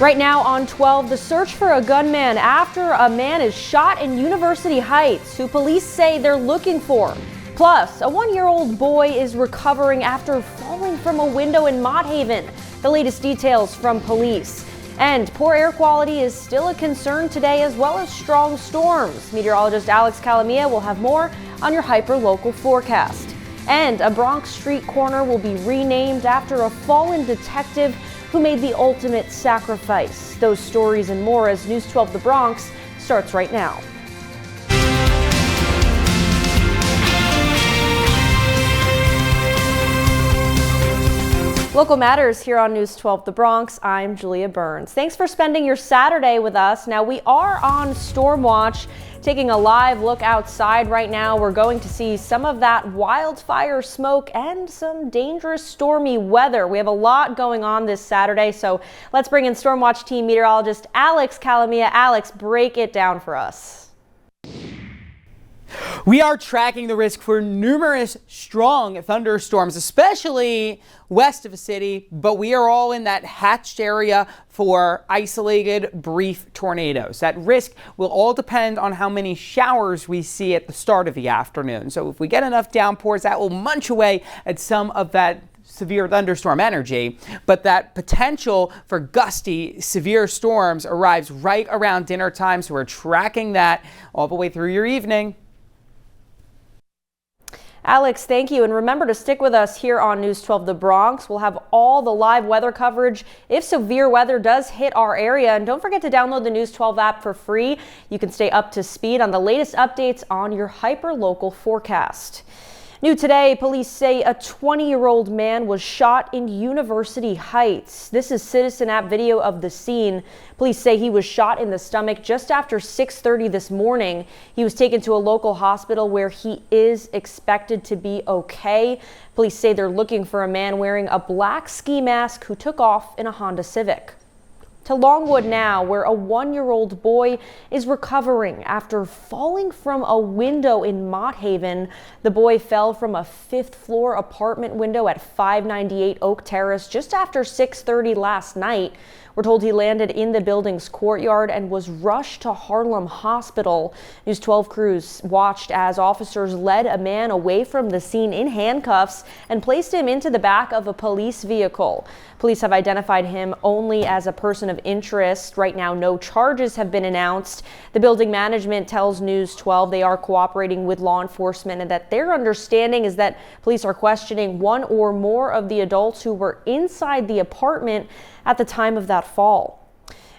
Right now on 12, the search for a gunman after a man is shot in University Heights, who police say they're looking for. Plus, a one-year-old boy is recovering after falling from a window in Mott Haven. The latest details from police. And poor air quality is still a concern today, as well as strong storms. Meteorologist Alex Calamia will have more on your hyper-local forecast. And a Bronx street corner will be renamed after a fallen detective who made the ultimate sacrifice. Those stories and more as News 12 The Bronx starts right now. Local Matters here on News 12 The Bronx. I'm Julia Burns. Thanks for spending your Saturday with us. Now we are on storm watch. Taking a live look outside right now, we're going to see some of that wildfire smoke and some dangerous stormy weather. We have a lot going on this Saturday, so let's bring in Stormwatch team meteorologist Alex Calamia. Alex, break it down for us. We are tracking the risk for numerous strong thunderstorms, especially west of the city, but we are all in that hatched area for isolated brief tornadoes. That risk will all depend on how many showers we see at the start of the afternoon. So if we get enough downpours, that will munch away at some of that severe thunderstorm energy, but that potential for gusty, severe storms arrives right around dinner time. So we're tracking that all the way through your evening. Alex, thank you. And remember to stick with us here on News 12 The Bronx. We'll have all the live weather coverage if severe weather does hit our area. And don't forget to download the News 12 app for free. You can stay up to speed on the latest updates on your hyper-local forecast. New today, police say a 20-year-old man was shot in University Heights. This is Citizen app video of the scene. Police say he was shot in the stomach just after 6:30 this morning. He was taken to a local hospital where he is expected to be okay. Police say they're looking for a man wearing a black ski mask who took off in a Honda Civic. To Longwood now, where a one-year-old boy is recovering after falling from a window in Mott Haven. The boy fell from a fifth-floor apartment window at 598 Oak Terrace just after 6:30 last night. We're told he landed in the building's courtyard and was rushed to Harlem Hospital. News 12 crews watched as officers led a man away from the scene in handcuffs and placed him into the back of a police vehicle. Police have identified him only as a person of interest. Right now, no charges have been announced. The building management tells News 12 they are cooperating with law enforcement and that their understanding is that police are questioning one or more of the adults who were inside the apartment at the time of that fall.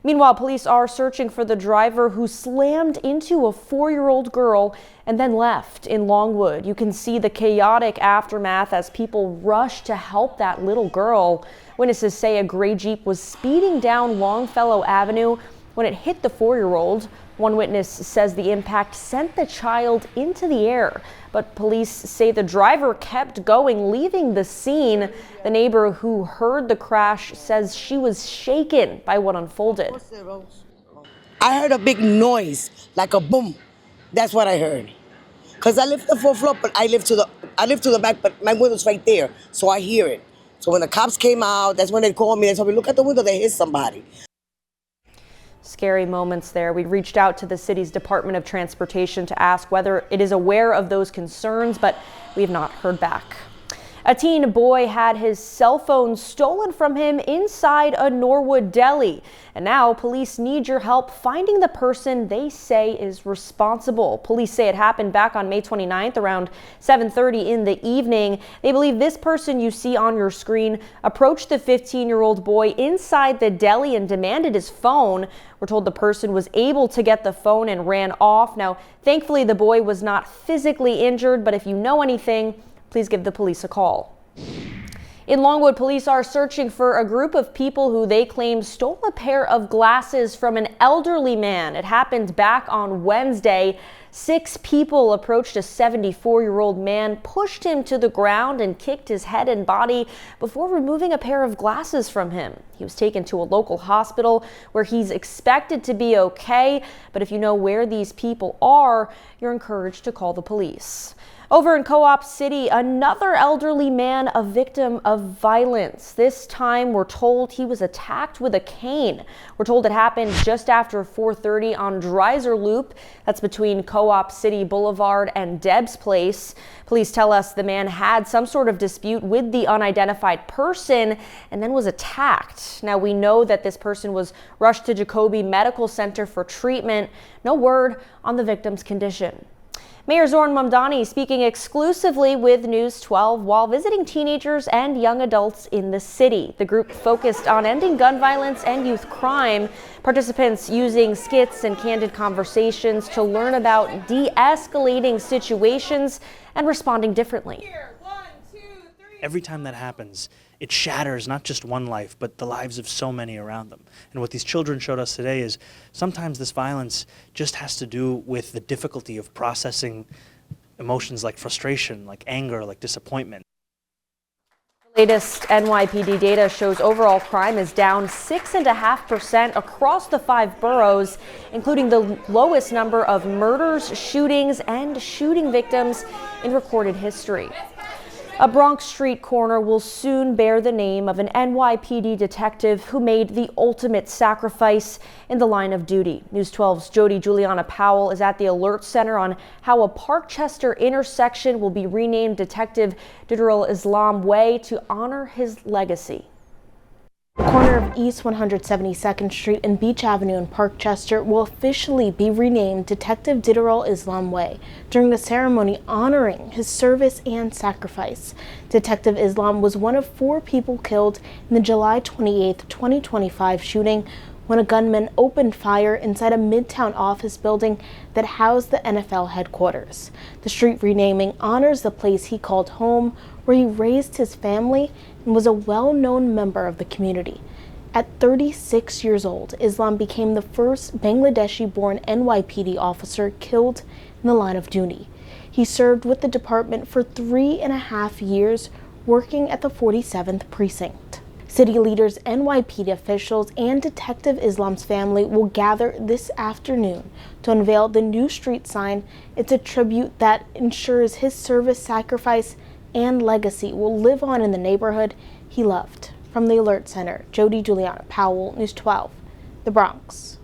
Meanwhile, police are searching for the driver who slammed into a 4-year-old girl and then left in Longwood. You can see the chaotic aftermath as people rush to help that little girl. Witnesses say a gray Jeep was speeding down Longfellow Avenue when it hit the 4-year-old. One witness says the impact sent the child into the air, but police say the driver kept going, leaving the scene. The neighbor who heard the crash says she was shaken by what unfolded. I heard a big noise, like a boom. That's what I heard. Because I live to the 4th floor, but I live to the back, but my window's right there, so I hear it. So when the cops came out, that's when they called me. They told me, look at the window, they hit somebody. Scary moments there. We reached out to the city's Department of Transportation to ask whether it is aware of those concerns, but we have not heard back. A teen boy had his cell phone stolen from him inside a Norwood deli. And now police need your help finding the person they say is responsible. Police say it happened back on May 29th around 7:30 in the evening. They believe this person you see on your screen approached the 15-year-old boy inside the deli and demanded his phone. We're told the person was able to get the phone and ran off. Now, thankfully, the boy was not physically injured, but if you know anything, please give the police a call. In Longwood, police are searching for a group of people who they claim stole a pair of glasses from an elderly man. It happened back on Wednesday. 6 people approached a 74-year-old man, pushed him to the ground and kicked his head and body before removing a pair of glasses from him. He was taken to a local hospital where he's expected to be okay. But if you know where these people are, you're encouraged to call the police. Over in Co-op City, another elderly man, a victim of violence. This time, we're told he was attacked with a cane. We're told it happened just after 4:30 on Dreiser Loop. That's between Co-op City Boulevard and Deb's Place. Police tell us the man had some sort of dispute with the unidentified person and then was attacked. Now, we know that this person was rushed to Jacoby Medical Center for treatment. No word on the victim's condition. Mayor Zoran Mamdani speaking exclusively with News 12 while visiting teenagers and young adults in the city. The group focused on ending gun violence and youth crime. Participants using skits and candid conversations to learn about de-escalating situations and responding differently. Every time that happens, it shatters not just one life, but the lives of so many around them. And what these children showed us today is sometimes this violence just has to do with the difficulty of processing emotions like frustration, like anger, like disappointment. The latest NYPD data shows overall crime is down 6.5% across the 5 boroughs, including the lowest number of murders, shootings, and shooting victims in recorded history. A Bronx street corner will soon bear the name of an NYPD detective who made the ultimate sacrifice in the line of duty. News 12's Jody Juliana Powell is at the alert center on how a Parkchester intersection will be renamed Detective Diderol Islam Way to honor his legacy. The corner of East 172nd Street and Beach Avenue in Parkchester will officially be renamed Detective Diderol Islam Way during a ceremony honoring his service and sacrifice. Detective Islam was one of 4 people killed in the July 28, 2025 shooting when a gunman opened fire inside a Midtown office building that housed the NFL headquarters. The street renaming honors the place he called home, where he raised his family and was a well-known member of the community. At 36 years old, Islam became the first Bangladeshi-born NYPD officer killed in the line of duty. He served with the department for 3.5 years, working at the 47th precinct. City leaders, NYPD officials, and Detective Islam's family will gather this afternoon to unveil the new street sign. It's a tribute that ensures his service, sacrifice, and legacy will live on in the neighborhood he loved. From the Alert Center, Jody Juliana Powell, News 12, The Bronx.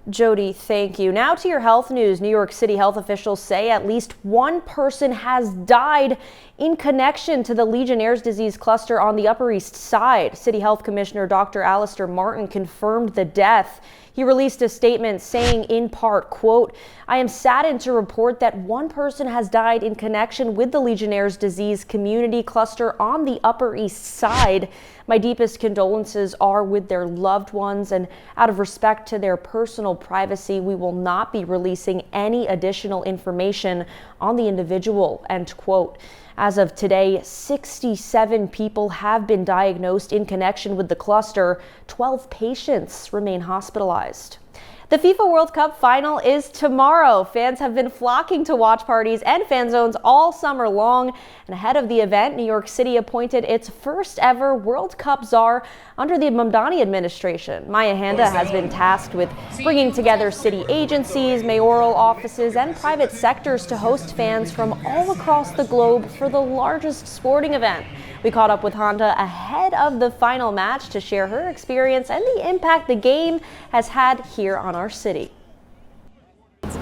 Jody, thank you. Now to your health news. New York City health officials say at least 1 person has died in connection to the Legionnaire's disease cluster on the Upper East Side. City Health Commissioner Dr. Alistair Martin confirmed the death. He released a statement saying in part, quote, "I am saddened to report that 1 person has died in connection with the Legionnaire's disease community cluster on the Upper East Side. My deepest condolences are with their loved ones, and out of respect to their personal privacy, we will not be releasing any additional information on the individual," end quote. As of today, 67 people have been diagnosed in connection with the cluster. 12 patients remain hospitalized. The FIFA World Cup final is tomorrow. Fans have been flocking to watch parties and fan zones all summer long. And ahead of the event, New York City appointed its first ever World Cup czar under the Mamdani administration. Maya Handa has been tasked with bringing together city agencies, mayoral offices, and private sectors to host fans from all across the globe for the largest sporting event. We caught up with Honda ahead of the final match to share her experience and the impact the game has had here on our city.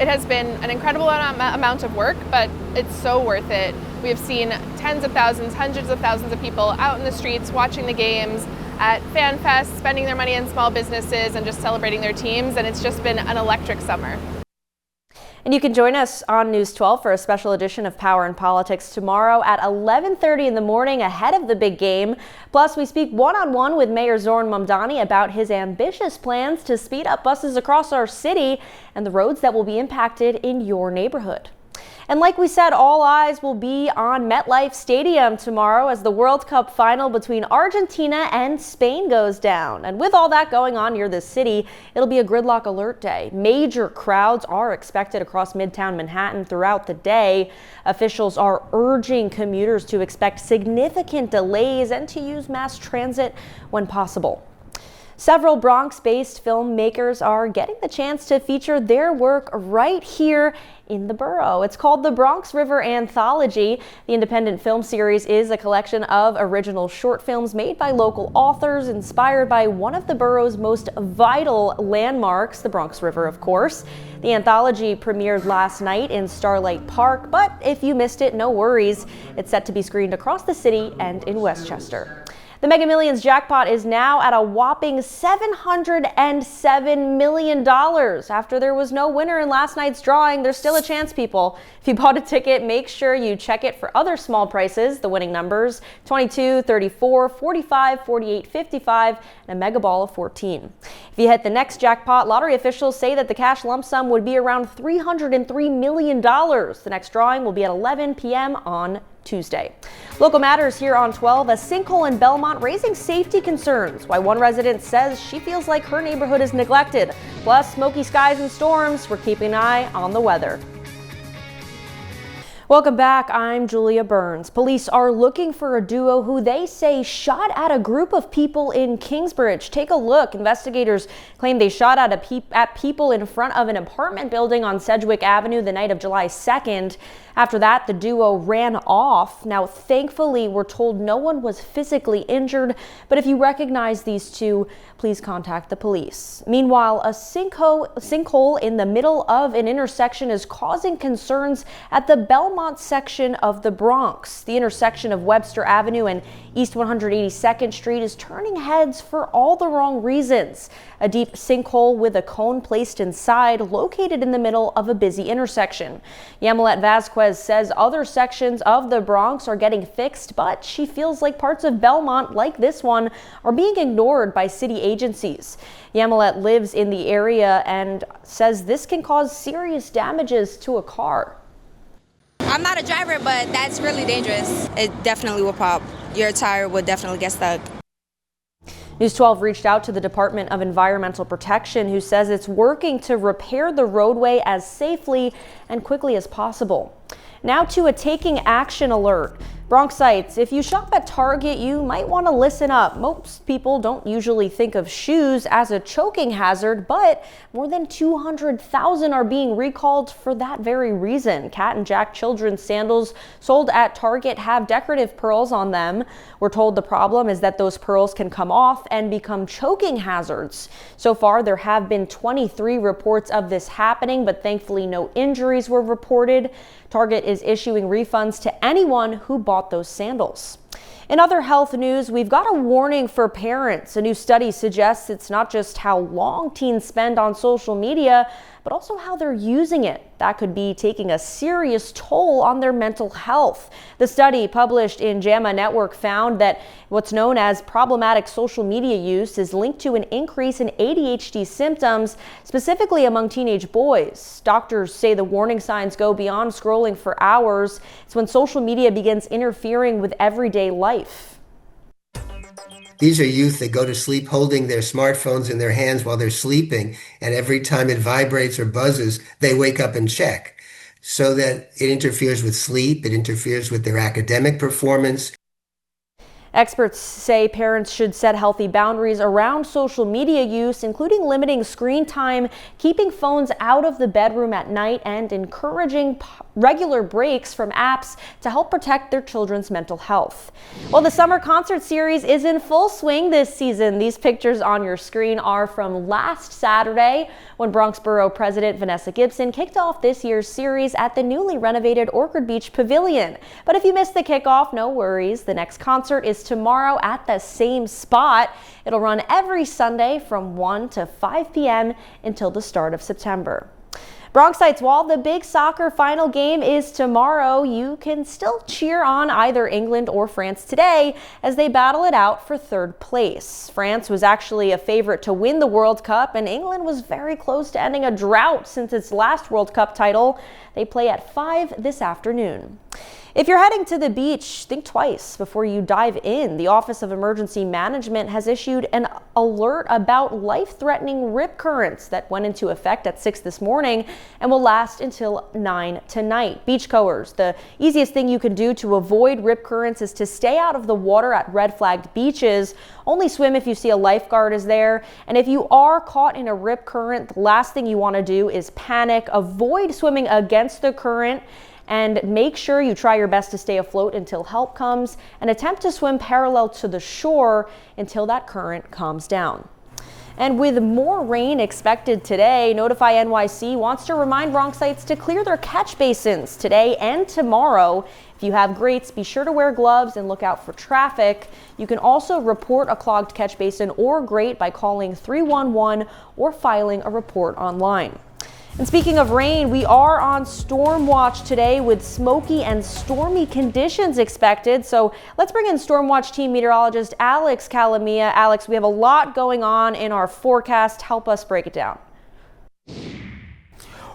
It has been an incredible amount of work, but it's so worth it. We have seen tens of thousands, hundreds of thousands of people out in the streets watching the games, at fan fests, spending their money in small businesses and just celebrating their teams, and it's just been an electric summer. And you can join us on News 12 for a special edition of Power and Politics tomorrow at 11:30 in the morning ahead of the big game. Plus, we speak one-on-one with Mayor Zoran Mamdani about his ambitious plans to speed up buses across our city and the roads that will be impacted in your neighborhood. And like we said, all eyes will be on MetLife Stadium tomorrow as the World Cup final between Argentina and Spain goes down. And with all that going on near the city, it'll be a gridlock alert day. Major crowds are expected across Midtown Manhattan throughout the day. Officials are urging commuters to expect significant delays and to use mass transit when possible. Several Bronx-based filmmakers are getting the chance to feature their work right here in the borough. It's called the Bronx River Anthology. The independent film series is a collection of original short films made by local authors inspired by one of the borough's most vital landmarks, the Bronx River, of course. The anthology premiered last night in Starlight Park, but if you missed it, no worries. It's set to be screened across the city and in Westchester. The Mega Millions jackpot is now at a whopping $707 million. After there was no winner in last night's drawing, there's still a chance, people. If you bought a ticket, make sure you check it for other small prices. The winning numbers, 22, 34, 45, 48, 55, and a mega ball of 14. If you hit the next jackpot, lottery officials say that the cash lump sum would be around $303 million. The next drawing will be at 11 p.m. on Tuesday. Local matters here on 12. A sinkhole in Belmont raising safety concerns. Why one resident says she feels like her neighborhood is neglected. Plus, smoky skies and storms. We're keeping an eye on the weather. Welcome back. I'm Julia Burns. Police are looking for a duo who they say shot at a group of people in Kingsbridge. Take a look. Investigators claim they shot at people in front of an apartment building on Sedgwick Avenue the night of July 2nd. After that, the duo ran off. Now, thankfully, we're told no one was physically injured, but if you recognize these two, please contact the police. Meanwhile, a sinkhole in the middle of an intersection is causing concerns at the Belmont section of the Bronx. The intersection of Webster Avenue and East 182nd Street is turning heads for all the wrong reasons. A deep sinkhole with a cone placed inside, located in the middle of a busy intersection. Yamilet Vasquez says other sections of the Bronx are getting fixed, but she feels like parts of Belmont, like this one, are being ignored by city agencies. Yamilet lives in the area and says this can cause serious damages to a car. I'm not a driver, but that's really dangerous. It definitely will pop. Your tire would definitely get stuck. News 12 reached out to the Department of Environmental Protection, who says it's working to repair the roadway as safely and quickly as possible. Now to a taking action alert. Bronxites, if you shop at Target, you might want to listen up. Most people don't usually think of shoes as a choking hazard, but more than 200,000 are being recalled for that very reason. Cat and Jack children's sandals sold at Target have decorative pearls on them. We're told the problem is that those pearls can come off and become choking hazards. So far, there have been 23 reports of this happening, but thankfully no injuries were reported. Target is issuing refunds to anyone who bought those sandals. In other health news, we've got a warning for parents. A new study suggests it's not just how long teens spend on social media, but also how they're using it. That could be taking a serious toll on their mental health. The study published in JAMA Network found that what's known as problematic social media use is linked to an increase in ADHD symptoms, specifically among teenage boys. Doctors say the warning signs go beyond scrolling for hours. It's when social media begins interfering with everyday life. These are youth that go to sleep holding their smartphones in their hands while they're sleeping, and every time it vibrates or buzzes, they wake up and check. So that it interferes with sleep, it interferes with their academic performance. Experts say parents should set healthy boundaries around social media use, including limiting screen time, keeping phones out of the bedroom at night, and encouraging regular breaks from apps to help protect their children's mental health. Well, the summer concert series is in full swing this season. These pictures on your screen are from last Saturday, when Bronx Borough President Vanessa Gibson kicked off this year's series at the newly renovated Orchard Beach Pavilion. But if you missed the kickoff, no worries. The next concert is tomorrow at the same spot. It'll run every Sunday from 1 to 5 p.m. until the start of September. Bronxites, while the big soccer final game is tomorrow, you can still cheer on either England or France today as they battle it out for third place. France was actually a favorite to win the World Cup, and England was very close to ending a drought since its last World Cup title. They play at 5 this afternoon. If you're heading to the beach, think twice before you dive in. The Office of Emergency Management has issued an alert about life-threatening rip currents that went into effect at 6 this morning and will last until 9 tonight. Beachgoers, the easiest thing you can do to avoid rip currents is to stay out of the water at red-flagged beaches. Only swim if you see a lifeguard is there. And if you are caught in a rip current, the last thing you want to do is panic. Avoid swimming against the current, and make sure you try your best to stay afloat until help comes, and attempt to swim parallel to the shore until that current calms down. And with more rain expected today, Notify NYC wants to remind Bronxites to clear their catch basins today and tomorrow. If you have grates, be sure to wear gloves and look out for traffic. You can also report a clogged catch basin or grate by calling 311 or filing a report online. And speaking of rain, we are on storm watch today with smoky and stormy conditions expected. So let's bring in storm watch team meteorologist Alex Calamia. Alex, we have a lot going on in our forecast. Help us break it down.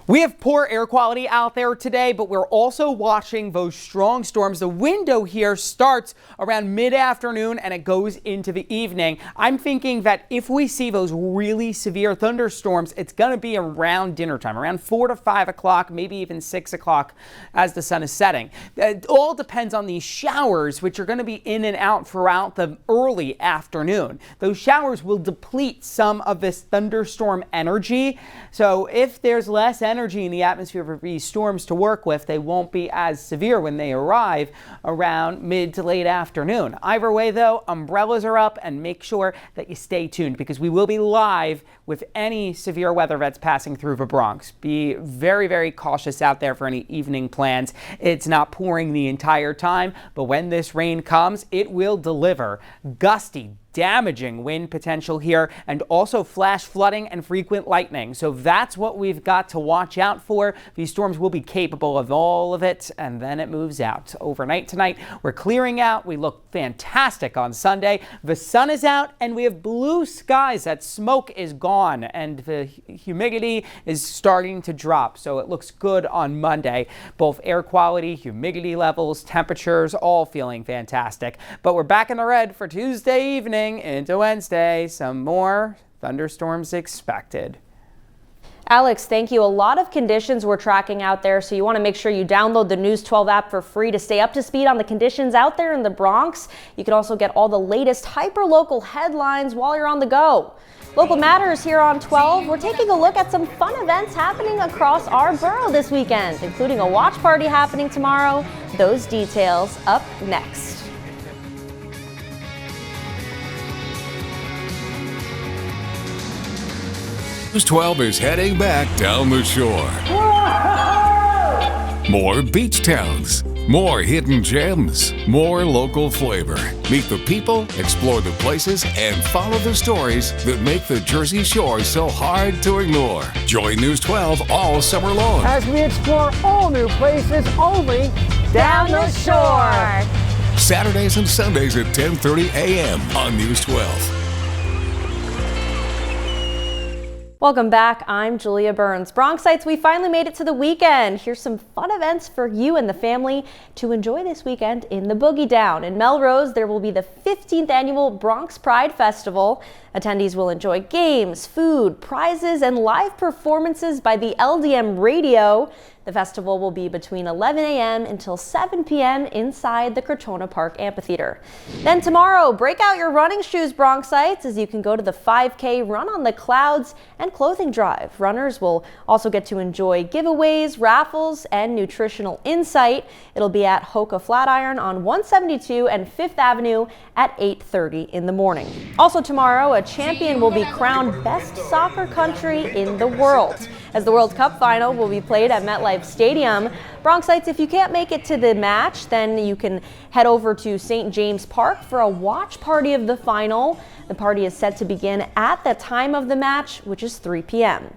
We have poor air quality out there today, but we're also watching those strong storms. The window here starts around mid-afternoon and it goes into the evening. I'm thinking that if we see those really severe thunderstorms, it's going to be around dinner time, around 4 to 5 o'clock, maybe even 6 o'clock as the sun is setting. It all depends on these showers, which are going to be in and out throughout the early afternoon. Those showers will deplete some of this thunderstorm energy. So if there's less energy in the atmosphere for these storms to work with, they won't be as severe when they arrive around mid to late afternoon. Either way, though, umbrellas are up, and make sure that you stay tuned because we will be live with any severe weather that's passing through the Bronx. Be very, very cautious out there for any evening plans. It's not pouring the entire time, but when this rain comes, it will deliver gusty, damaging wind potential here, and also flash flooding and frequent lightning. So that's what we've got to watch out for. These storms will be capable of all of it, and then it moves out. Overnight tonight, we're clearing out. We look fantastic on Sunday. The sun is out and we have blue skies. That smoke is gone and the humidity is starting to drop. So it looks good on Monday. Both air quality, humidity levels, temperatures, all feeling fantastic. But we're back in the red for Tuesday evening into Wednesday. Some more thunderstorms expected. Alex, thank you. A lot of conditions we're tracking out there, so you want to make sure you download the News 12 app for free to stay up to speed on the conditions out there in the Bronx. You can also get all the latest hyper-local headlines while you're on the go. Local Matters here on 12. We're taking a look at some fun events happening across our borough this weekend, including a watch party happening tomorrow. Those details up next. News 12 is heading back down the shore. More beach towns, more hidden gems, more local flavor. Meet the people, explore the places, and follow the stories that make the Jersey Shore so hard to ignore. Join News 12 all summer long as we explore all new places only down the shore. Saturdays and Sundays at 10:30 a.m. on News 12. Welcome back. I'm Julia Burns. Bronxites, we finally made it to the weekend. Here's some fun events for you and the family to enjoy this weekend in the Boogie Down. In Melrose, there will be the 15th annual Bronx Pride Festival. Attendees will enjoy games, food, prizes, and live performances by the LDM Radio. The festival will be between 11 a.m. until 7 p.m. inside the Crotona Park Amphitheater. Then tomorrow, break out your running shoes, Bronxites, as you can go to the 5K Run on the Clouds and clothing drive. Runners will also get to enjoy giveaways, raffles, and nutritional insight. It'll be at Hoka Flatiron on 172 and 5th Avenue at 8:30 in the morning. Also tomorrow, a champion will be crowned Best Soccer Country in the World, as the World Cup final will be played at MetLife Stadium. Bronxites, if you can't make it to the match, then you can head over to St. James Park for a watch party of the final. The party is set to begin at the time of the match, which is 3 p.m.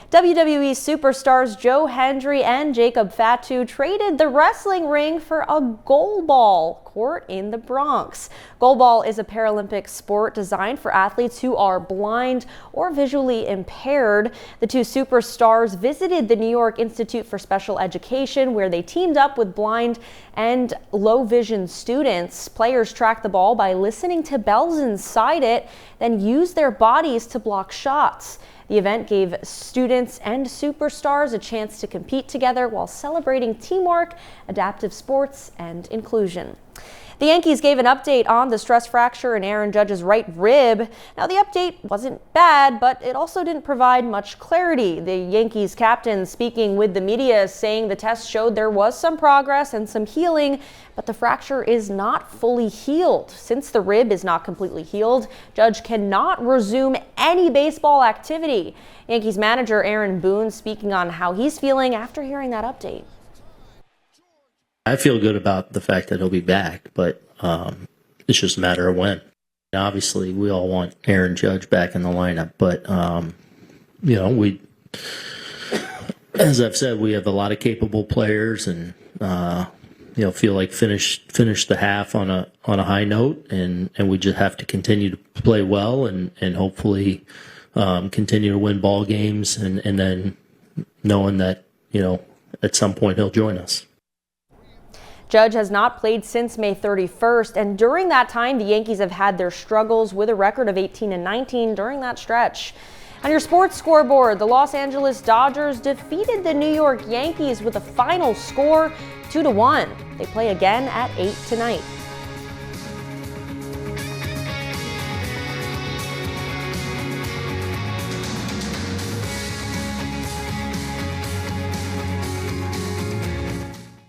WWE superstars Joe Hendry and Jacob Fatu traded the wrestling ring for a goal ball. court in the Bronx. Goalball is a Paralympic sport designed for athletes who are blind or visually impaired. The two superstars visited the New York Institute for Special Education, where they teamed up with blind and low vision students. Players track the ball by listening to bells inside it, then use their bodies to block shots. The event gave students and superstars a chance to compete together while celebrating teamwork, adaptive sports, and inclusion. The Yankees gave an update on the stress fracture in Aaron Judge's right rib. Now, the update wasn't bad, but it also didn't provide much clarity. The Yankees captain speaking with the media saying the test showed there was some progress and some healing, but the fracture is not fully healed. Since the rib is not completely healed, Judge cannot resume any baseball activity. Yankees manager Aaron Boone speaking on how he's feeling after hearing that update. I feel good about the fact that he'll be back, but it's just a matter of when. Obviously, we all want Aaron Judge back in the lineup, but we, as I've said, we have a lot of capable players, and feel like finish the half on a high note, and we just have to continue to play well and hopefully continue to win ball games, and then knowing that at some point he'll join us. Judge has not played since May 31st, and during that time, the Yankees have had their struggles with a record of 18-19 during that stretch. On your sports scoreboard, the Los Angeles Dodgers defeated the New York Yankees with a final score 2-1. They play again at 8 tonight.